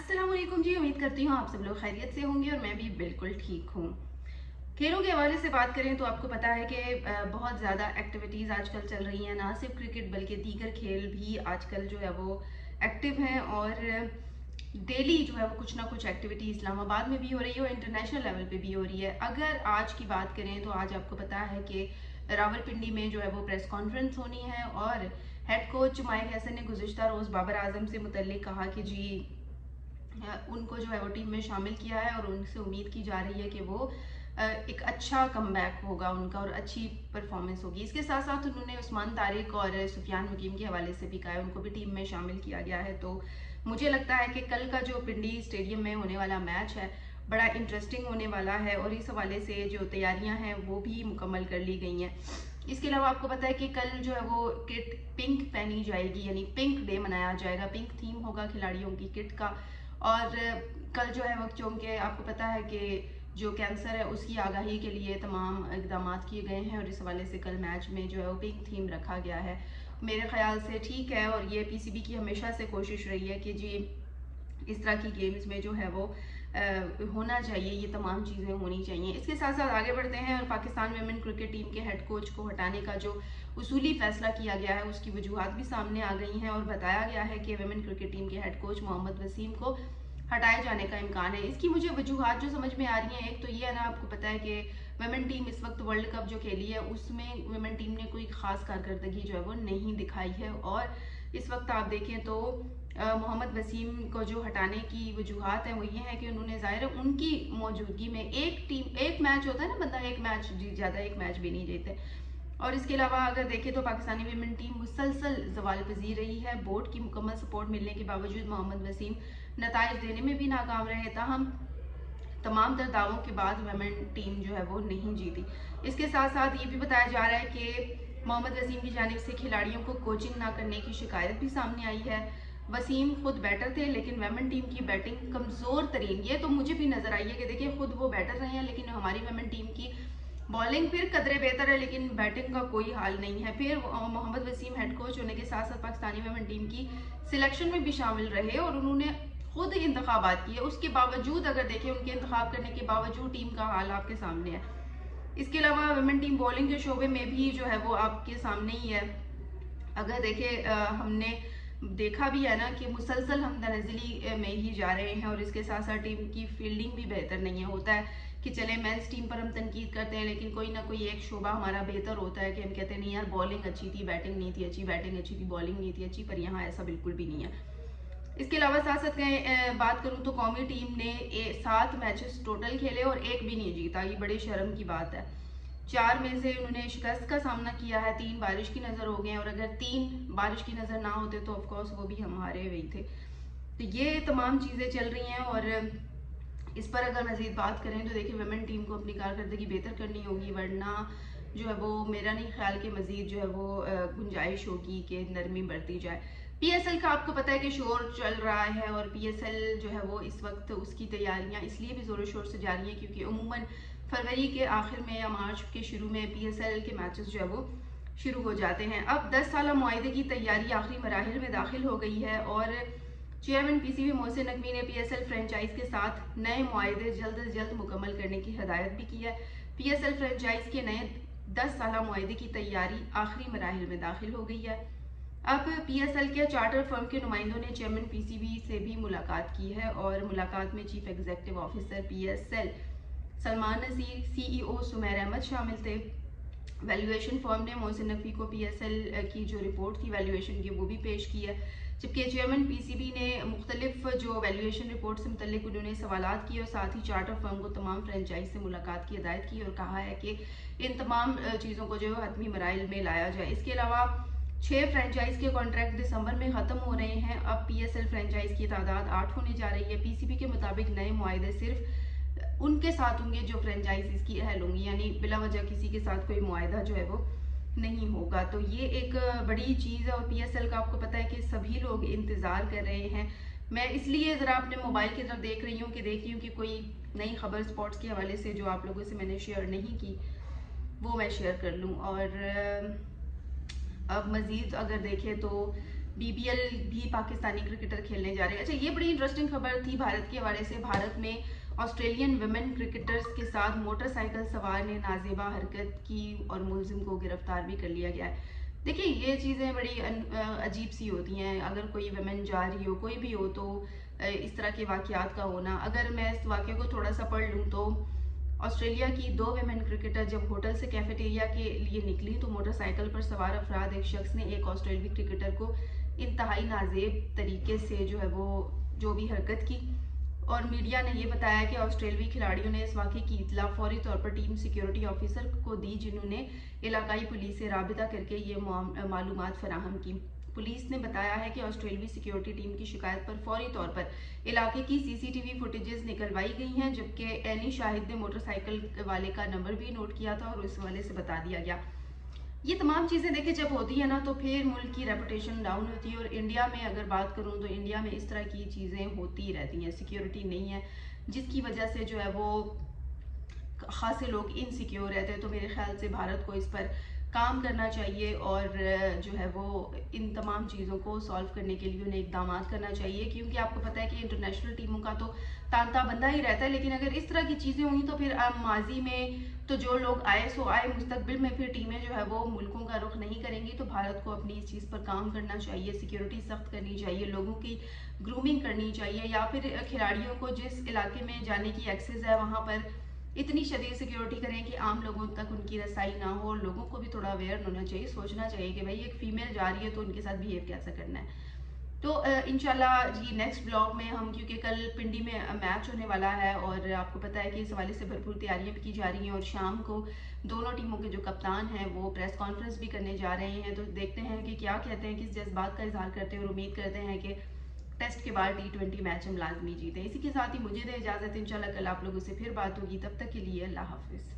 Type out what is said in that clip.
अस्सलाम वालेकुम जी। उम्मीद करती हूँ आप सब लोग खैरियत से होंगे और मैं भी बिल्कुल ठीक हूँ। खेलों के हवाले से बात करें तो आपको पता है कि बहुत ज़्यादा एक्टिविटीज़ आजकल चल रही हैं, ना सिर्फ क्रिकेट बल्कि दीगर खेल भी आजकल जो है वो एक्टिव हैं। और डेली जो है वो कुछ ना कुछ एक्टिविटी इस्लामाबाद में भी हो रही है और इंटरनेशनल लेवल पे भी हो रही है। अगर आज की बात करें तो आज आपको पता है कि रावलपिंडी में जो है वो प्रेस कॉन्फ्रेंस होनी है और हेड कोच माइक हैसन ने गुज़िश्ता रोज़ बाबर आजम से मुतल्लिक कहा कि जी उनको जो है वो टीम में शामिल किया है और उनसे उम्मीद की जा रही है कि वो एक अच्छा कमबैक होगा उनका और अच्छी परफॉर्मेंस होगी। इसके साथ साथ उन्होंने उस्मान तारिक और सुफियान मुकीम के हवाले से भी कहा है, उनको भी टीम में शामिल किया गया है। तो मुझे लगता है कि कल का जो पिंडी स्टेडियम में होने वाला मैच है बड़ा इंटरेस्टिंग होने वाला है और इस हवाले से जो तैयारियां हैं वो भी मुकम्मल कर ली गई हैं। इसके अलावा आपको पता है कि कल जो है वो किट पिंक पहनी जाएगी, यानी पिंक डे मनाया जाएगा, पिंक थीम होगा खिलाड़ियों की किट का। और कल जो है वो चूँकि आपको पता है कि जो कैंसर है उसकी आगाही के लिए तमाम इकदाम किए गए हैं और इस हवाले से कल मैच में जो है वो पिंक थीम रखा गया है। मेरे ख्याल से ठीक है और ये पीसीबी की हमेशा से कोशिश रही है कि जी इस तरह की गेम्स में जो है वो होना चाहिए, ये तमाम चीज़ें होनी चाहिए। इसके साथ साथ आगे बढ़ते हैं और पाकिस्तान वेमेन क्रिकेट टीम के हेड कोच को हटाने का जो उसूली फैसला किया गया है उसकी वजूहत भी सामने आ गई हैं और बताया गया है कि वेमेन क्रिकेट टीम के हेड कोच मोहम्मद वसीम को हटाए जाने का इम्कान है। इसकी मुझे वजूहत जो समझ में आ रही हैं, एक तो ये है ना, आपको पता है कि वेमेन टीम इस वक्त वर्ल्ड कप जो खेली है उसमें वेमेन टीम ने कोई खास कारकर्दगी जो है वो नहीं दिखाई है। और इस वक्त आप देखें तो मोहम्मद वसीम को जो हटाने की वजूहत है वो ये है कि उन्होंने ज़ाहिर है उनकी मौजूदगी में एक मैच होता है ना, बंदा एक मैच जीत जाता है, एक मैच भी नहीं जीते। और इसके अलावा अगर देखें तो पाकिस्तानी वेमेन टीम मुसलसल जवाल पजीर रही है। बोर्ड की मुकम्मल सपोर्ट मिलने के बावजूद मोहम्मद वसीम नताइज देने में भी नाकाम रहे, ताहम तमाम तर दावों के बाद वेमेन टीम जो है वो नहीं जीती। इसके साथ साथ ये भी बताया जा रहा है कि मोहम्मद वसीम की जानिब से खिलाड़ियों को कोचिंग ना करने की शिकायत भी सामने आई है। वसीम खुद बैटर थे लेकिन वेमेन टीम की बैटिंग कमज़ोर तरीन, ये तो मुझे भी नज़र आई है कि देखिए खुद वो बैटर रहे हैं लेकिन हमारी वेमेन टीम की बॉलिंग फिर कदरे बेहतर है लेकिन बैटिंग का कोई हाल नहीं है। फिर मोहम्मद वसीम हेड कोच होने के साथ साथ पाकिस्तानी वेमेन टीम की सिलेक्शन में भी शामिल रहे और उन्होंने खुद इंतखाबात किए, उसके बावजूद अगर देखें उनके इंतखाब करने के बावजूद टीम का हाल आपके सामने है। इसके अलावा वेमेन टीम बॉलिंग के शोबे में भी जो है वो आपके सामने ही है। अगर देखें हमने देखा भी है ना कि मुसलसल हम तनज़ली में ही जा रहे हैं और इसके साथ साथ टीम की फील्डिंग भी बेहतर नहीं है। होता है कि चले मेंस टीम पर हम तनकीद करते हैं लेकिन कोई ना कोई एक शोबा हमारा बेहतर होता है कि हम कहते हैं नहीं यार बॉलिंग अच्छी थी, बैटिंग नहीं थी अच्छी, बैटिंग अच्छी थी, बॉलिंग नहीं थी अच्छी, पर यहाँ ऐसा बिल्कुल भी नहीं है। इसके अलावा साथ साथ बात करूं तो कौमी टीम ने 7 मैचेस टोटल खेले और एक भी नहीं जीता, ये बड़ी शर्म की बात है। 4 में से उन्होंने शिकस्त का सामना किया है, 3 बारिश की नज़र हो गए हैं और अगर 3 बारिश की नज़र ना होते तो ऑफकोर्स वो भी हम हारे हुए थे। तो ये तमाम चीज़ें चल रही हैं और इस पर अगर मज़ीद बात करें तो देखिए वेमेन टीम को अपनी कारकर्दगी बेहतर करनी होगी, वरना जो है वो मेरा नहीं ख्याल कि मज़ीद जो है वो गुंजाइश होगी कि नरमी बढ़ती जाए। पीएसएल का आपको पता है कि शोर चल रहा है और पीएसएल जो है वो इस वक्त उसकी तैयारियां इसलिए भी ज़ोरों शोर से जारी हैं क्योंकि उमूमन फरवरी के आखिर में या मार्च के शुरू में पीएसएल के मैचेस जो है वो शुरू हो जाते हैं। अब 10 साल मुआहदे की तैयारी आखिरी मराहिल में दाखिल हो गई है और चेयरमैन पीसीबी मोहसिन नकवी ने पीएसएल फ्रेंचाइज के साथ नए मुआहदे जल्द अज जल्द मुकम्मल करने की हदायत भी की है। पीएसएल फ्रेंचाइज के नए 10 साल मुआहदे की तैयारी आखिरी मराहिल में दाखिल हो गई है। अब पीएसएल के चार्टर फर्म के नुमाइंदों ने चेयरमैन पीसीबी से भी मुलाकात की है और मुलाकात में chief executive officer PSL Salman Naseer, CEO Sumair Ahmed शामिल थे। वैल्यूएशन फर्म ने मोहसिन नकवी को पीएसएल की जो रिपोर्ट थी वैल्यूएशन की वो भी पेश की है, जबकि चेयरमैन पीसीबी ने मुख्तलिफ जो वैल्यूएशन रिपोर्ट से मुतल्लिक उन्होंने सवालात किए और साथ ही चार्टर फर्म को तमाम फ्रेंचाइज से मुलाकात की हदायत की और कहा है कि इन तमाम चीज़ों को जो है हतमी मराइल में लाया जाए। इसके अलावा 6 फ्रेंचाइज के कॉन्ट्रैक्ट दिसंबर में ख़त्म हो रहे हैं। अब पीएसएल फ्रेंचाइज की तादाद 8 होने जा रही है। पीसीबी के मुताबिक नए मुआहदे सिर्फ उनके साथ होंगे जो फ्रेंचाइजीज की अहल होंगी, यानी बिला वजह किसी के साथ कोई मुआहदा जो है वो नहीं होगा। तो ये एक बड़ी चीज़ है और पीएसएल का आपको पता है कि सभी लोग इंतज़ार कर रहे हैं। मैं इसलिए ज़रा अपने मोबाइल की तरफ देख रही हूँ कि कोई नई खबर स्पोर्ट्स के हवाले से जो आप लोगों से मैंने शेयर नहीं की वो मैं शेयर कर लूँ। और अब मज़ीद अगर देखें तो बीबीएल भी पाकिस्तानी क्रिकेटर खेलने जा रहे हैं। अच्छा, ये बड़ी इंटरेस्टिंग खबर थी भारत के हवाले से। भारत में ऑस्ट्रेलियन वुमेन क्रिकेटर्स के साथ मोटरसाइकिल सवार ने नाजेबा हरकत की और मुलजिम को गिरफ्तार भी कर लिया गया है। देखिए, ये चीज़ें बड़ी अजीब सी होती हैं। अगर कोई वुमेन जा रही हो, कोई भी हो, तो इस तरह के वाक़यात का होना। अगर मैं इस वाक़े को थोड़ा सा पढ़ लूँ तो ऑस्ट्रेलिया की 2 वुमेन क्रिकेटर जब होटल से कैफेटेरिया के लिए निकली तो मोटरसाइकिल पर सवार अफराद एक शख्स ने एक ऑस्ट्रेलियाई क्रिकेटर को इंतहाई नाजेब तरीके से जो है वो जो भी हरकत की। और मीडिया ने ये बताया कि ऑस्ट्रेलियाई खिलाड़ियों ने इस वाक़े की इत्तला फौरी तौर पर टीम सिक्योरिटी ऑफिसर को दी, जिन्होंने इलाकाई पुलिस से राबिता करके ये मालूमात फराहम की। पुलिस ने बताया है कि ऑस्ट्रेलियाई सिक्योरिटी टीम की शिकायत पर फौरी तौर पर इलाके की सीसीटीवी फुटेजेस निकलवाई गई हैं, जबकि एनी शाहिद ने मोटरसाइकिल वाले का नंबर भी नोट किया था और उस वाले से बता दिया गया। ये तमाम चीज़ें देखिए जब होती है ना, तो फिर मुल्क की रेपुटेशन डाउन होती है। और इंडिया में अगर बात करूँ तो इंडिया में इस तरह की चीज़ें होती ही रहती हैं। सिक्योरिटी नहीं है, जिसकी वजह से जो है वो खासे लोग इनसिक्योर रहते हैं। तो मेरे ख्याल से भारत को इस पर काम करना चाहिए और जो है वो इन तमाम चीज़ों को सॉल्व करने के लिए उन्हें इकदाम करना चाहिए, क्योंकि आपको पता है कि इंटरनेशनल टीमों का तो तांता बंधा ही रहता है। लेकिन अगर इस तरह की चीज़ें होंगी तो फिर माजी में तो जो लोग आए सो आए, मुस्तकबिल में फिर टीमें जो है वो मुल्कों का रुख नहीं करेंगी। तो भारत को अपनी इस चीज़ पर काम करना चाहिए, सिक्योरिटी सख्त करनी चाहिए, लोगों की ग्रूमिंग करनी चाहिए, या फिर खिलाड़ियों को जिस इलाके में जाने की एक्सेस है वहाँ पर इतनी शदीद सिक्योरिटी करें कि आम लोगों तक उनकी रसाई ना हो। और लोगों को भी थोड़ा अवेयर होना चाहिए, सोचना चाहिए कि भाई एक फ़ीमेल जा रही है तो उनके साथ बिहेव कैसा करना है। तो इंशाल्लाह जी नेक्स्ट ब्लॉग में हम, क्योंकि कल पिंडी में मैच होने वाला है और आपको पता है कि इस हवाले से भरपूर तैयारियां भी की जा रही हैं, और शाम को दोनों टीमों के जो कप्तान हैं वो प्रेस कॉन्फ्रेंस भी करने जा रहे हैं। तो देखते हैं कि क्या कहते हैं, किस जज्बात का इजहार करते हैं, और उम्मीद करते हैं कि टेस्ट के बाद T20 मैच हम लाजमी जीते। इसी के साथ ही मुझे दे इजाज़त। इंशाल्लाह कल आप लोगों से फिर बात होगी, तब तक के लिए अल्लाह हाफिज़।